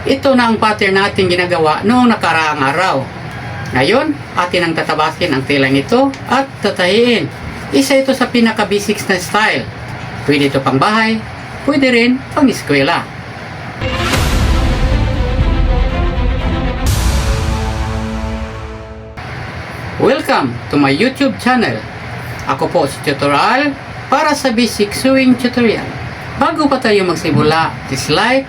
Ito na ang pattern natin ginagawa noong nakaraang araw. Ngayon, atin ang tatabasin ang telang ito at tatahiin. Isa ito sa pinaka-basics na style. Pwede ito pang bahay, pwede rin pang eskwela. Welcome to my YouTube channel. Ako po si Tutorial para sa basic sewing tutorial. Bago pa tayo magsimula, please like,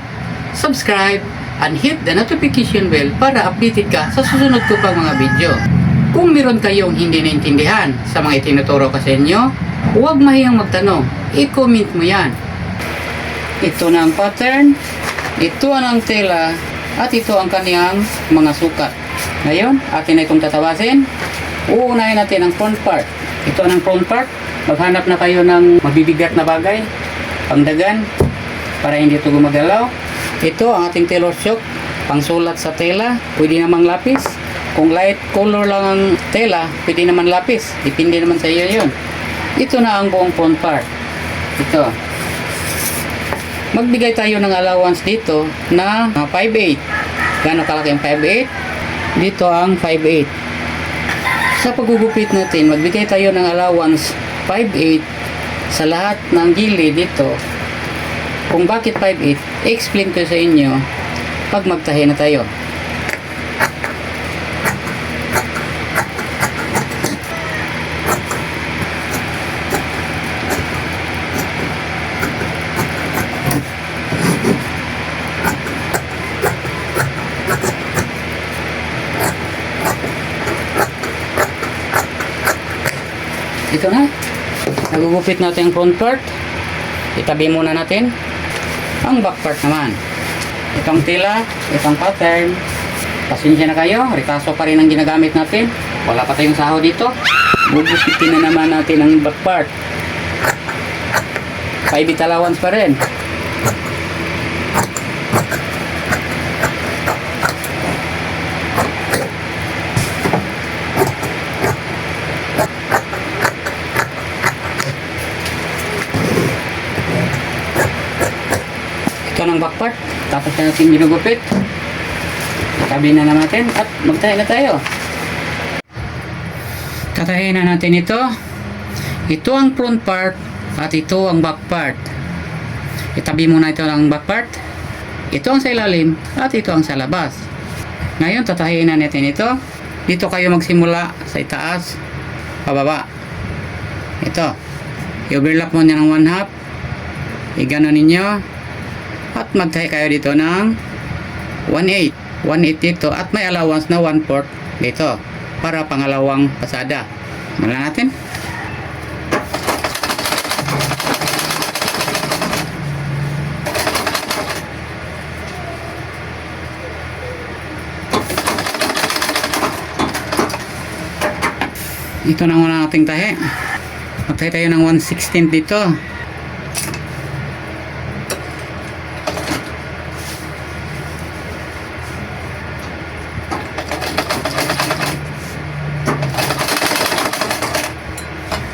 subscribe, and hit the notification bell para updated ka sa susunod ko pang mga video. Kung meron kayong hindi naintindihan sa mga itinuturo ko sa inyo, huwag mahiyang magtanong, i-comment mo yan. Ito na ang pattern, ito ang tela, at ito ang kaniyang mga sukat. Ngayon, atin na itong tatawasin. Uunahin natin ang front part. Ito ang front part. Maghanap na kayo ng mabibigat na bagay, pangdagan, para hindi ito gumagalaw. Ito ang ating tailor chalk, pangsulat sa tela. Pwede namang lapis. Kung light color lang ang tela, pwede naman lapis. Depende naman sa iyo yun. Ito na ang buong front part. Ito. Magbigay tayo ng allowance dito na 5/8. Gano'ng kalaki ang 5/8? Dito ang 5/8. Sa paggugupit natin, magbigay tayo ng allowance 5/8 sa lahat ng gilid dito. Kung bakit 5/8, i-explain ko sa inyo pag magtahi na tayo. Ito na. Nagugupit natin ang front part. Itabi muna natin ang back part naman. Itong tela, itong pattern. Pasensya na kayo, rikaso pa rin ang ginagamit natin. Wala pa tayong saho dito. Gugupitin na naman natin ang back part. 5/8 allowance pa rin. Ito ng back part. Tapos na natin ginugupit. Itabi na natin at magtahi na tayo. Tatahiin na natin ito. Ito ang front part at ito ang back part. Itabi muna ito ang back part. Ito ang sa ilalim at ito ang sa labas. Ngayon tatahiin na natin ito. Dito kayo magsimula sa itaas, pababa. Ito. I-overlap mo niya ng 1/2. I-ganon ninyo. At magtahi kayo dito ng 1/8. 1/8 dito. At may allowance na 1/4 dito. Para pangalawang pasada. Mula natin. Ito na muna ating tahi. Magtahi tayo ng 1/16 dito.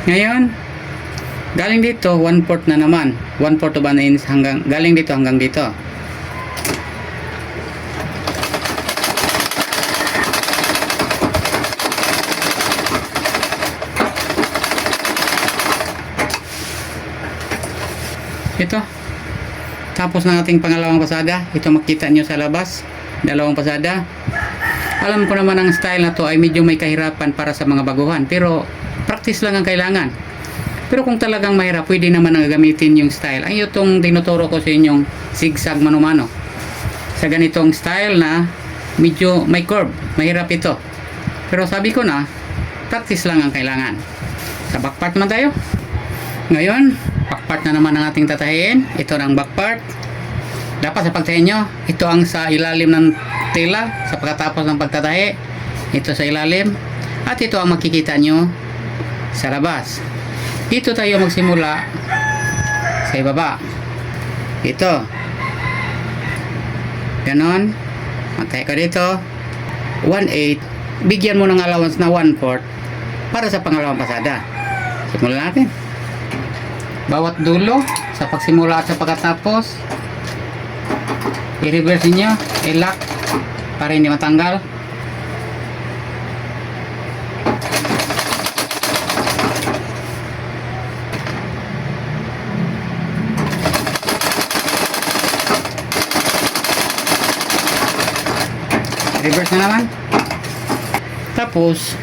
Ngayon, galing dito 1/4 na naman. 1/4 to 1 inch hanggang galing dito hanggang dito. Ito. Tapos ng ating pangalawang pasada, ito makita nyo sa labas, dalawang pasada. Alam ko naman ang style na to ay medyo may kahirapan para sa mga baguhan, pero practice lang ang kailangan. Pero kung talagang mahirap, pwede naman ang gamitin yung style. Ay, itong tinuturo ko sa inyong zigzag mano-mano. Sa ganitong style na medyo may curve, mahirap ito. Pero sabi ko na, practice lang ang kailangan. Sa back part naman tayo. Ngayon, back part na naman ang ating tatahiin. Ito ang back part. Dapat sa pagtahi nyo, ito ang sa ilalim ng tela. Sa pagkatapos ng pagtatahi, ito sa ilalim. At ito ang makikita nyo sa labas. Dito tayo magsimula sa ibaba. Ito. Ganon. Magtahi ka dito. 1/8. Bigyan mo ng allowance na 1/4 para sa pangalawang pasada. Simulan natin. Bawat dulo sa pagsimula at sa pagkatapos, i-reverse niyo. i-lock para hindi matanggal. Reverse na naman. Tapos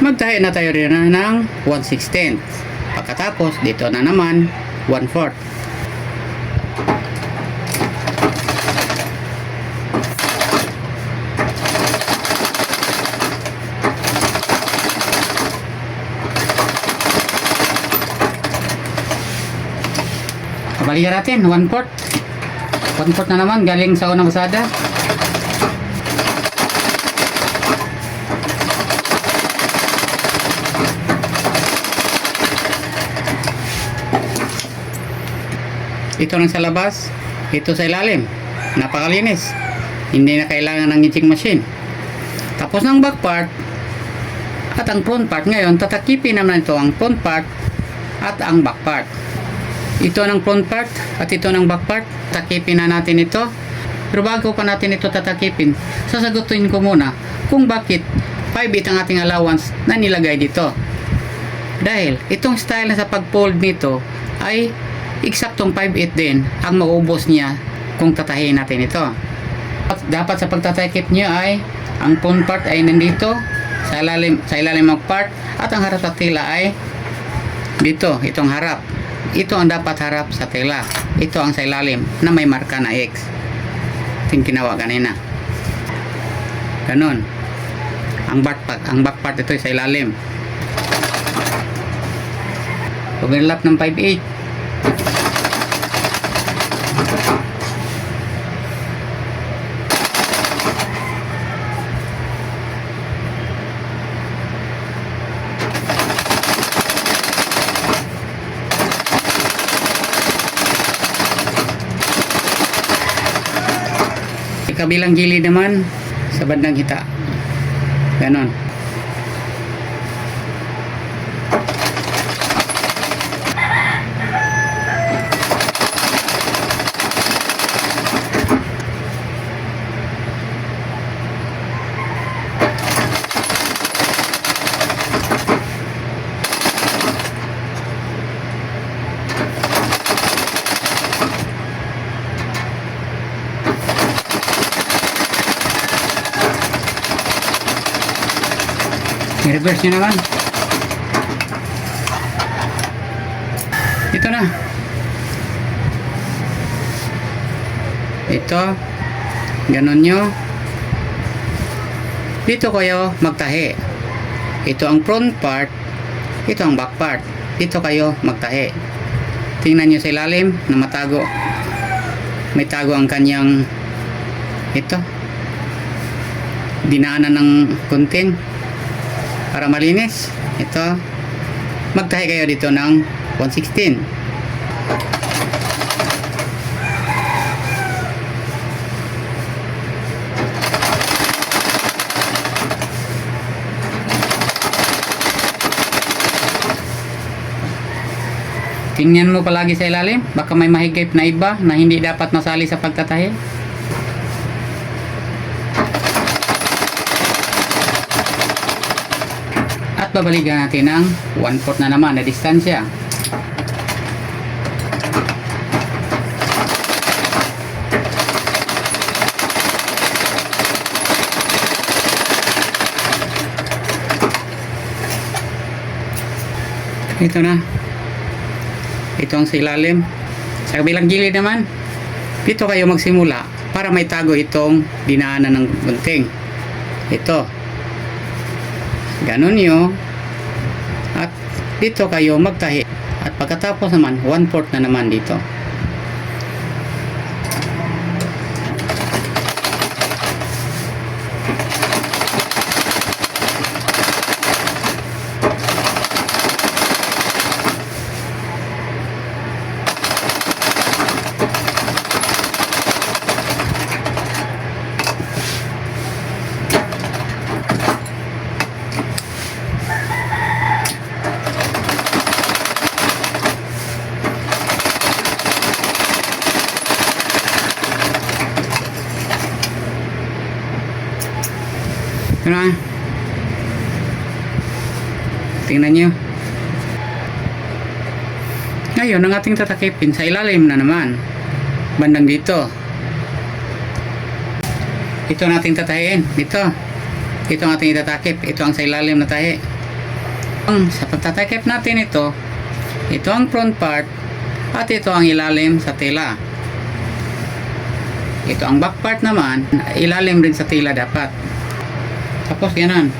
magtahi na tayo rin ng 1/16. Pagkatapos dito na naman 1/4. Balikan natin 1/4. 1/4 na naman galing sa unang pasada. Ito lang sa labas, ito sa ilalim. Napakalinis. Hindi na kailangan ng etching machine. Tapos ng back part at ang front part. Ngayon, tatakipin naman ito ang front part at ang back part. Ito ng front part at ito ng back part. Takipin na natin ito. Pero bago pa natin ito tatakipin, sasagutin ko muna kung bakit 5/8 ang ating allowance na nilagay dito. Dahil itong style na sa pag-fold nito ay eksaktong 5/8 din ang maubos niya kung tatahiin natin ito. Dapat sa pagtatakip niya ay ang front part ay nandito sa ilalim ng part at ang harap sa tela ay dito, itong harap. Ito ang dapat harap sa tela. Ito ang sa ilalim na may marka na X. Ito yung ginawa kanina. Ganon. Ang back part ito ay sa ilalim. Overlap ng 5/8. Kabilang gilid naman sa bandang hita. Ganon. I-reverse nyo naman. Ito na. Ito. Ganon nyo. Dito kayo magtahi. Ito ang front part. Ito ang back part. Dito kayo magtahi. Tingnan nyo sa ilalim na matago. May tago ang kanyang ito. Dinaanan ng kunting para malinis. Ito, magtahi kayo dito ng 1/16. Tingnan mo palagi sa ilalim, baka may mahigpit na iba na hindi dapat masali sa pagtatahi. At babalikan natin ng 1/4 na naman na distansya. Ito na. Ito ang sa ilalim. Sa kabilang gilid naman, dito kayo magsimula para may tago itong dinaanan ng gunting. Ito. Ganon nyo. At dito kayo magtahi. At pagkatapos naman, 1/4 na naman dito. Ito na. Tingnan nyo. Ngayon, ang ating tatakipin sa ilalim na naman. Bandang dito. Ito nating tatahiin. Dito. Ito ang ating itatakip. Ito ang sa ilalim na tahi. Sa pagtatakip natin ito ang front part at ito ang ilalim sa tela. Ito ang back part naman, ilalim rin sa tela dapat. Tapos ganon.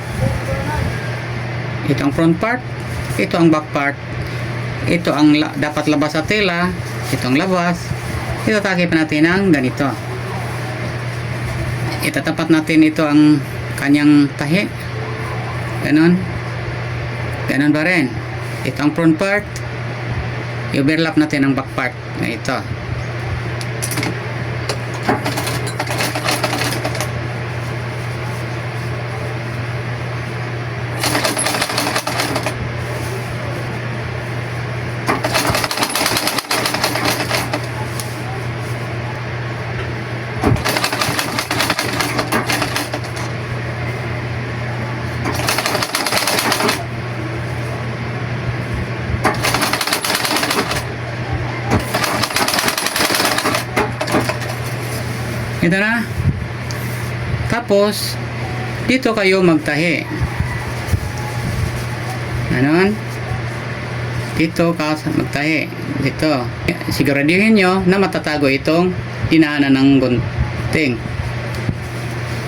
Ito ang front part, ito ang back part. Ito ang dapat labas sa tela, ito ang labas. Itatakip natin ang ganito. Itatapat natin ito ang kanyang tahi. Ganon. Ganon pa rin. Ito ang front part. I-overlap natin ang back part na ito. Ito na. Tapos, dito kayo magtahi. Ganon. Dito ka magtahi. Dito. Siguraduhin nyo na matatago itong dinaanan ng gunting.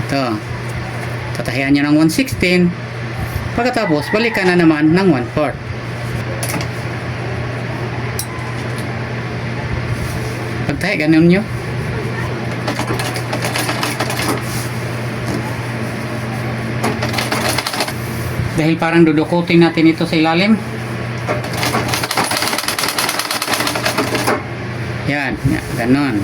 Ito. Tatahian nyo ng 1/16. Pagkatapos, balikan na naman ng 1/4. Pagtahi, ganon nyo. Dahil parang dudukutin natin ito sa ilalim. Yan, ganon.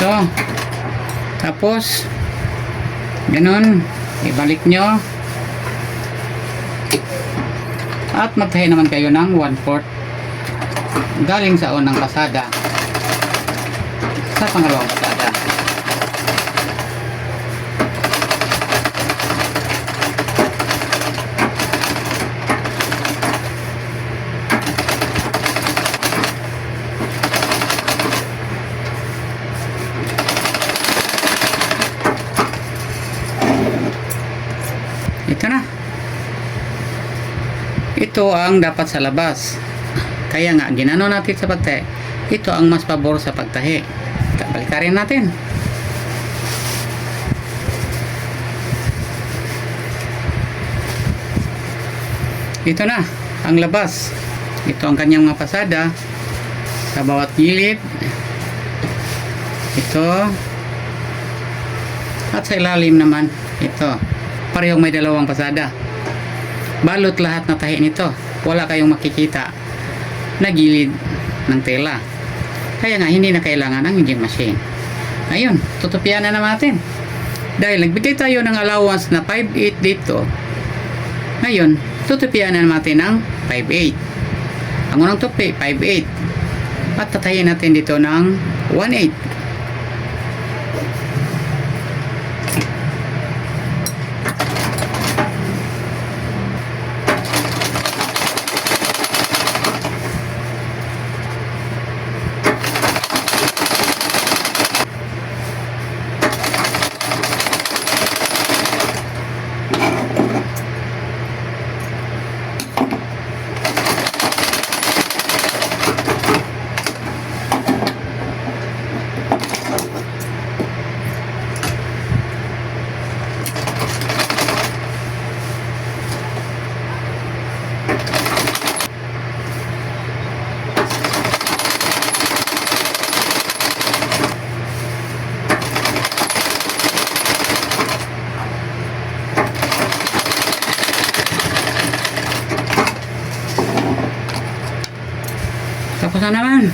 Ito. Tapos ganun, ibalik nyo at magtahi naman kayo ng 1/4 galing sa unang pasada sa pangalawang pasada. Ito na. Ito ang dapat sa labas. Kaya nga, ginano natin sa pagtahi. Ito ang mas pabor sa pagtahi. Balikarin natin. Ito na, ang labas. Ito ang kanyang mga pasada. Sa bawat gilid. Ito. At sa ilalim naman, ito. Parehong may dalawang pasada. Balot lahat na tahi nito. Wala kayong makikita na gilid ng tela. Kaya nga hindi na kailangan ang engine machine. Ayun, tutupian na natin. Dahil nagbigay tayo ng allowance na 5/8 dito. Ngayon, tutupian na natin ng 5/8. Ang unang tupi, 5/8. At tatayin natin dito ng 1/8. Tapos na naman.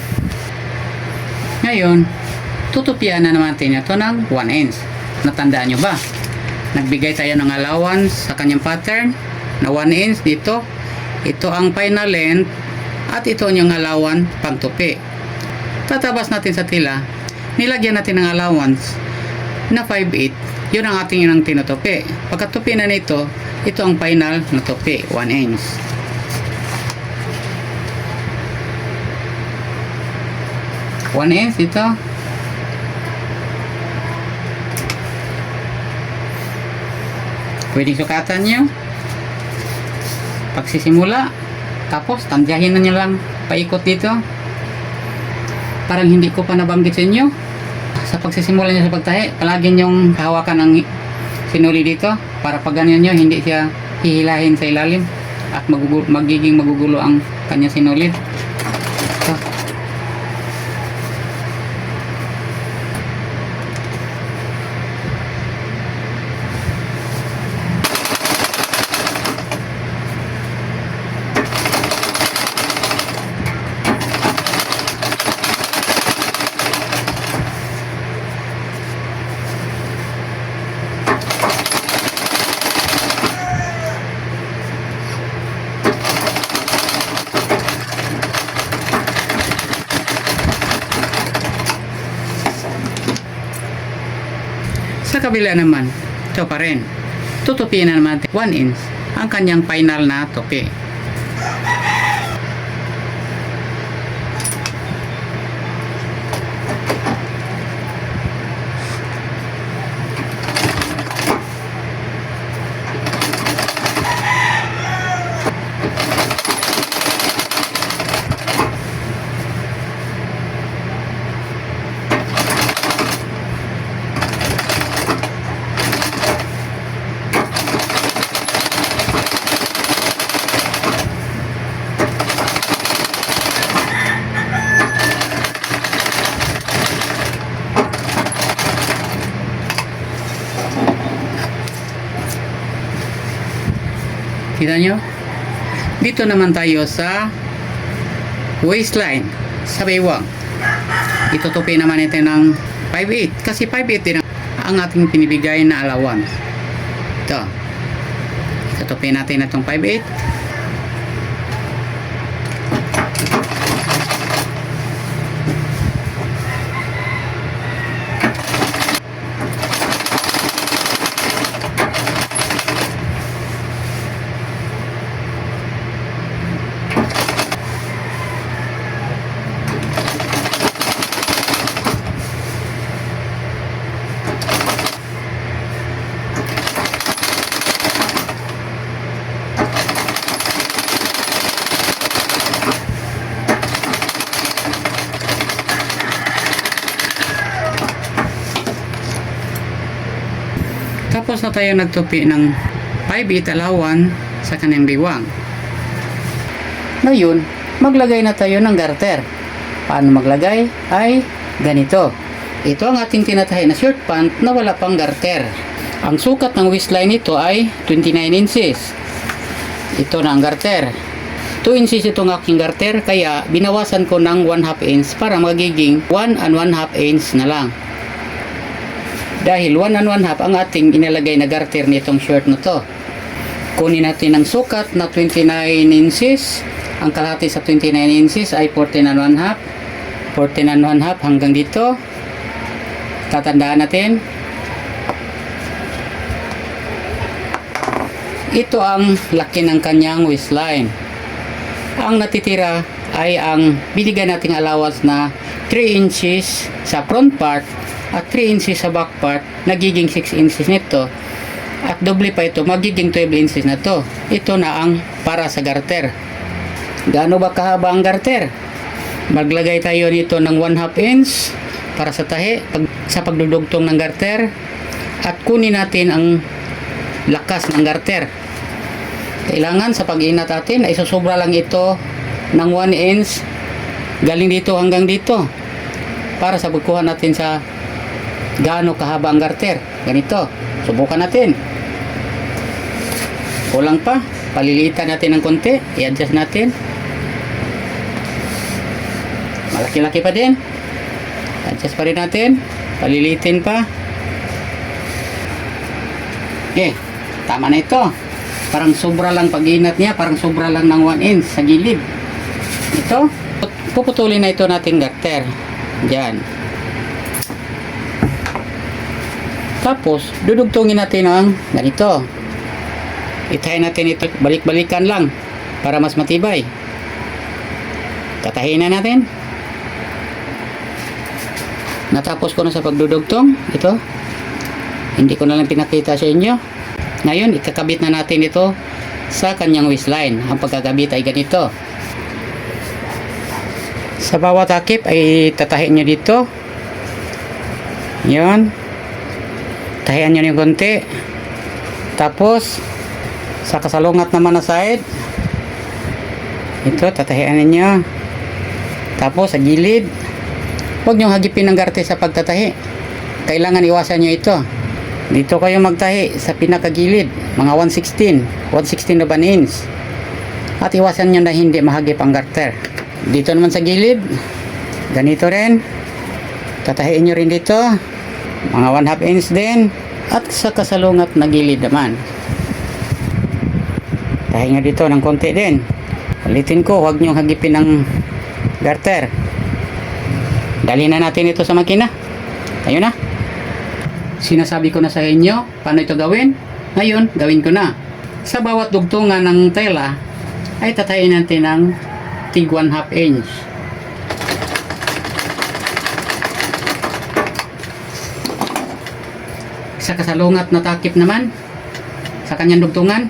Ngayon, tutupian na naman natin ito ng 1 inch. Natandaan nyo ba? Nagbigay tayo ng allowance sa kanyang pattern na 1 inch dito. Ito ang final length at ito yung allowance pang tupi. Tatabas natin sa tila. Nilagyan natin ng allowance na 5/8. Yun ang ating yun tinutupi. Pagkatupi na nito, ito ang final na tupi, 1 inch. One inch ito. Pwedeng sukatan nyo pagsisimula, tapos tandyahin na nyo lang paikot dito. Parang hindi ko pa nabanggit sa inyo, sa pagsisimula nyo sa pagtahi, palagi nyong hawakan ng sinuli dito para pag ganyan nyo hindi siya hihilahin sa ilalim at magiging magugulo ang kanyang sinulid. So, sa kabila naman, ito pa rin. Tutupiin na naman 1 inch ang kanyang final na tupi. Kita nyo? Dito naman tayo sa waistline, sa baywang. Itutupi naman ito ng 5/8 kasi 5/8 din ang ating pinibigay na allowance. Ito. Itutupi natin itong 5/8. Tapos na tayo nagtupi ng 5/8 allowance sa kanyang biwang. Ngayon, maglagay na tayo ng garter. Paano maglagay? Ay ganito. Ito ang ating tinatahi na short pant na wala pang garter. Ang sukat ng waistline nito ay 29 inches. Ito na ang garter. 2 inches itong aking garter, kaya binawasan ko ng 1/2 inch para magiging 1 and 1/2 inch na lang. Dahil 1 and 1/2 ang ating inalagay na garter nitong short na to. Kunin natin ang sukat na 29 inches. Ang kalahati sa 29 inches ay 14 and 1/2. 14 and 1/2 hanggang dito. Tatandaan natin. Ito ang laki ng kanyang waistline. Ang natitira ay ang binigyan nating allowance na 3 inches sa front part at 3 inches sa back part, nagiging 6 inches nito. At doble pa ito, magiging 12 inches na to. Ito na ang para sa garter. Gaano ba kahaba ang garter? Maglagay tayo nito ng 1/2 inch para sa tahi, sa pagdudugtong ng garter. At kunin natin ang lakas ng garter. Kailangan sa pag-inat natin ay susobra lang ito ng 1 inch galing dito hanggang dito para sa pagkuha natin sa gaano kahaba ang garter. Ganito, subukan natin. Kulang pa, palilitan natin ng konti, i-adjust natin. malaki-laki pa din. Adjust pa rin natin. Palilitin pa. Tama na ito. Parang sobra lang pag-inat niya. Parang sobra lang ng 1 inch sa gilid. Ito. Puputulin na ito nating garter. Diyan. Tapos, dudugtungin natin ang ganito. Itahin natin ito. Balik-balikan lang. Para mas matibay. Tatahin na natin. Natapos ko na sa pagdudugtong. Ito. Hindi ko na lang pinakita sa inyo. Ngayon, ikakabit na natin ito sa kanyang waistline. Ang pagkakabit ay ganito. Sa bawat takip ay tatahin nyo dito. Yan. Tahian nyo yung konti. Tapos, sa kasalungat naman na side, ito, tatahian ninyo. Tapos, sa gilid, huwag nyo hagipin ng garte sa pagtatahi. Kailangan iwasan nyo ito. Dito kayo magtahi sa pinakagilid, mga 116 na 1 inch. At iwasan nyo na hindi mahagip ang garter. Dito naman sa gilid, ganito rin. Tatahiin nyo rin dito, mga 1/2 inch din. At sa kasalungat na gilid naman, tahiin nyo dito ng konti din. Ulitin ko, huwag nyo hagipin ng garter. Dali na natin ito sa makina. Ayun na. Sinasabi ko na sa inyo paano ito gawin. Ngayon, gawin ko na. Sa bawat dugtungan ng tela ay tatayin natin ng tig 1/2 inch. Sa kasalungat na takip naman sa kanyang dugtungan,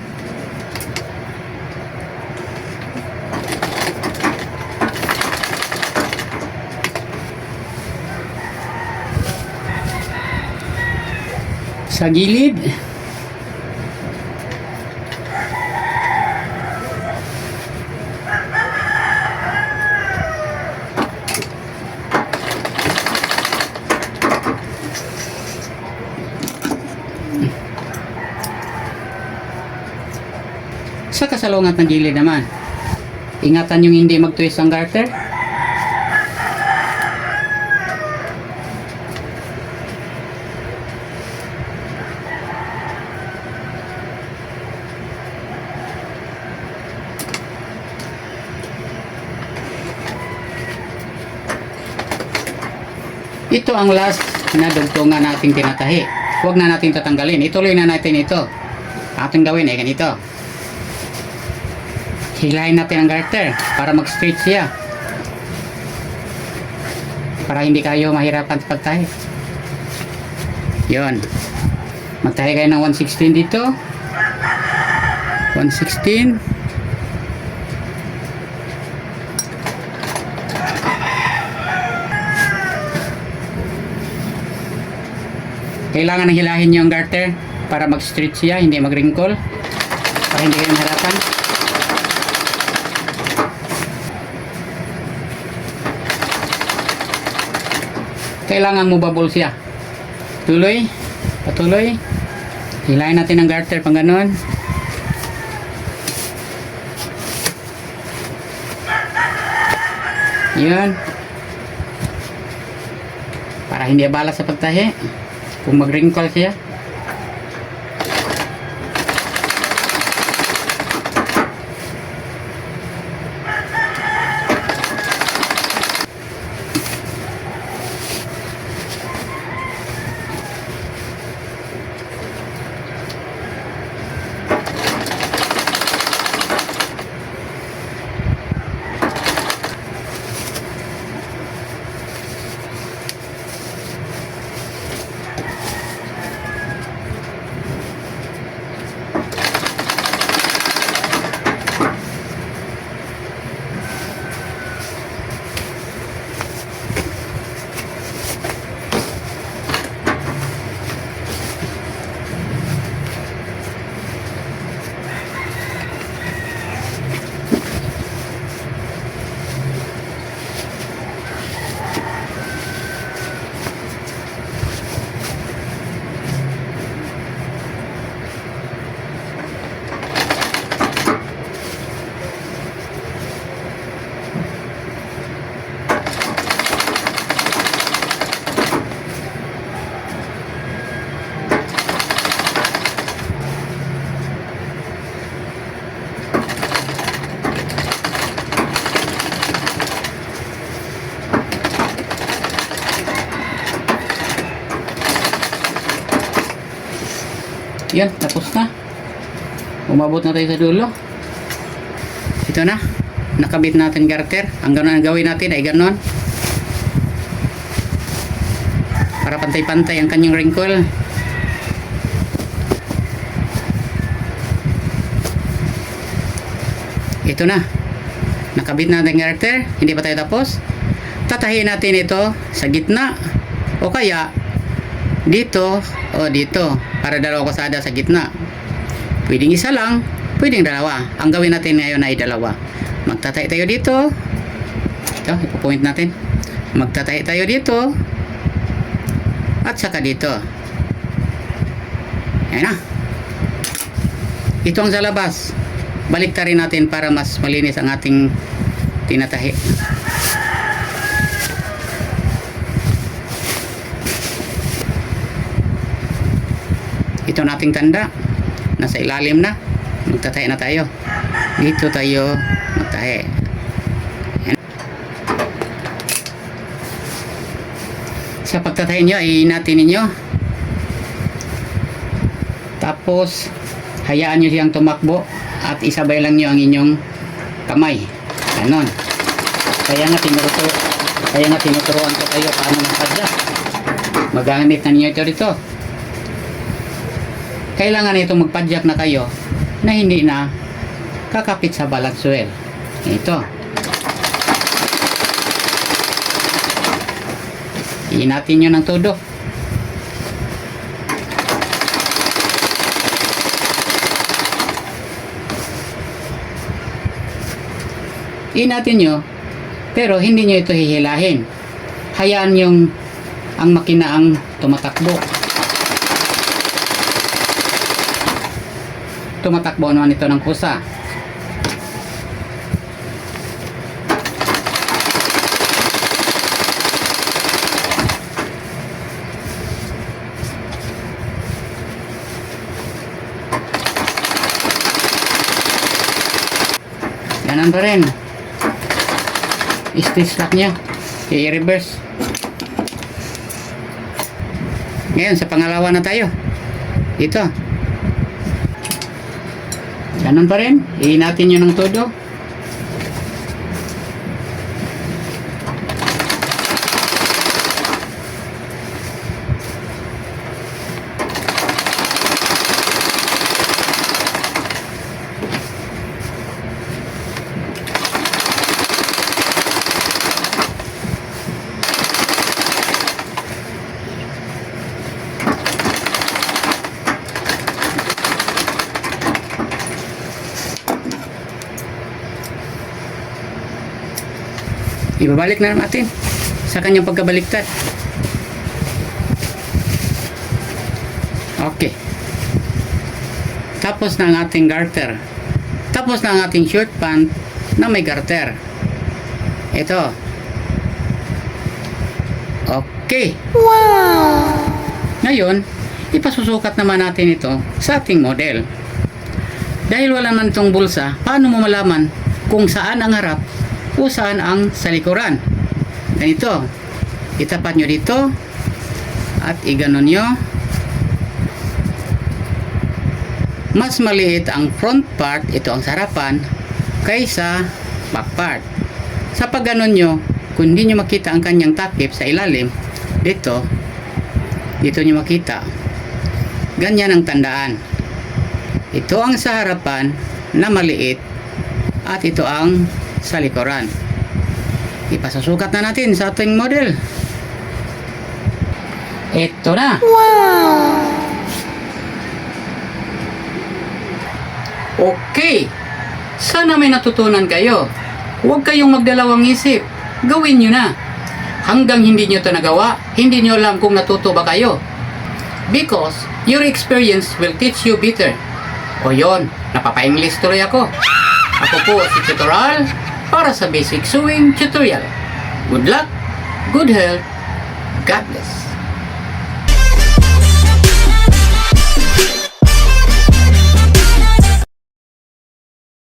sa gilid, sa kasalungat ng gilid naman, ingatan yung hindi mag-twist ang garter. Ito ang last na dugtungan nating tinatahi. Huwag na natin tatanggalin. Ituloy na natin ito. Ating gawin ay ganito. Hilahin natin ang garter para mag-straight siya. Para hindi kayo mahirapan sa pagtahi. Yun. Magtahi kayo ng 116 dito. 116. Kailangan hilahin nyo ang garter para mag-straight siya, hindi mag-wrinkle. Para hindi kayo mahirapan. Kailangan movable siya. Tuloy, patuloy. Hilahin natin ang garter pang ganon. Yan. Para hindi abala sa pagtahi. Kung mag-wrinkle siya. Yan, tapos na. Umabot na tayo sa dulo. Ito na. Nakabit natin garter. Ang gano'n ang gawin natin ay gano'n. Para pantay-pantay ang kanyang wrinkle. Ito na. Nakabit natin garter. Hindi pa tayo tapos. Tatahiin natin ito sa gitna. O kaya, dito o dito. Para dalawa kasada sa gitna. Pwedeng isa lang. Pwedeng dalawa. Ang gawin natin ngayon ay dalawa. Magtatahi tayo dito. Ito, ipo-point natin. Magtatahi tayo dito. At saka dito. Ayan na. Ito ang sa labas. Baliktarin natin para mas malinis ang ating tinatahi. Ito nating tanda. Nasa ilalim na. Magtatahi na tayo. Dito tayo magtahi. Ayan. Sa pagtatahi nyo, iinatin ninyo. Tapos, hayaan nyo siyang tumakbo at isabay lang nyo ang inyong kamay. Ganon. Kaya nga tinuturuan ko kayo paano magpadyak. Magamit na ninyo ito dito. Kailangan ito magpadyak na kayo na hindi na kakapit sa balansuel. Ito. Iinatin nyo ng todo. Inatin nyo, pero hindi nyo ito hihilahin. Hayaan yung ang makina ang tumatakbo. Tumatakbo naman ito ng kusa. Ganun pa rin. Stitch lock nya, i-reverse. Ngayon sa pangalawa na tayo. Ito. Ganun pa rin. Iinatin nyo ng todo. Ibabalik na natin sa kanyang pagkabaliktad. Okay. Tapos na ang ating garter. Tapos na ang ating short pant na may garter. Ito. Okay. Wow! Ngayon, ipasusukat naman natin ito sa ating model. Dahil wala man itong bulsa, paano mo malaman kung saan ang harap o saan ang sa likuran? Ganito, itapat nyo dito at iganon nyo. Mas maliit ang front part, ito ang sarapan, kaysa back part. Sa pagganon nyo, kung hindi nyo makita ang kanyang takip sa ilalim, dito nyo makita. Ganyan ang tandaan. Ito ang sa harapan na maliit at ito ang sa likuran. Ipasusukat na natin sa ating model. Ito na. Wow! Okay. Sana may natutunan kayo. Huwag kayong magdalawang isip. Gawin nyo na. Hanggang hindi nyo ito nagawa, hindi nyo alam kung natuto ba kayo. Because your experience will teach you better. O yon, napapa-English tuloy ako. Ako po si Tutorial para sa Basic Sewing Tutorial. Good luck, good health, God bless.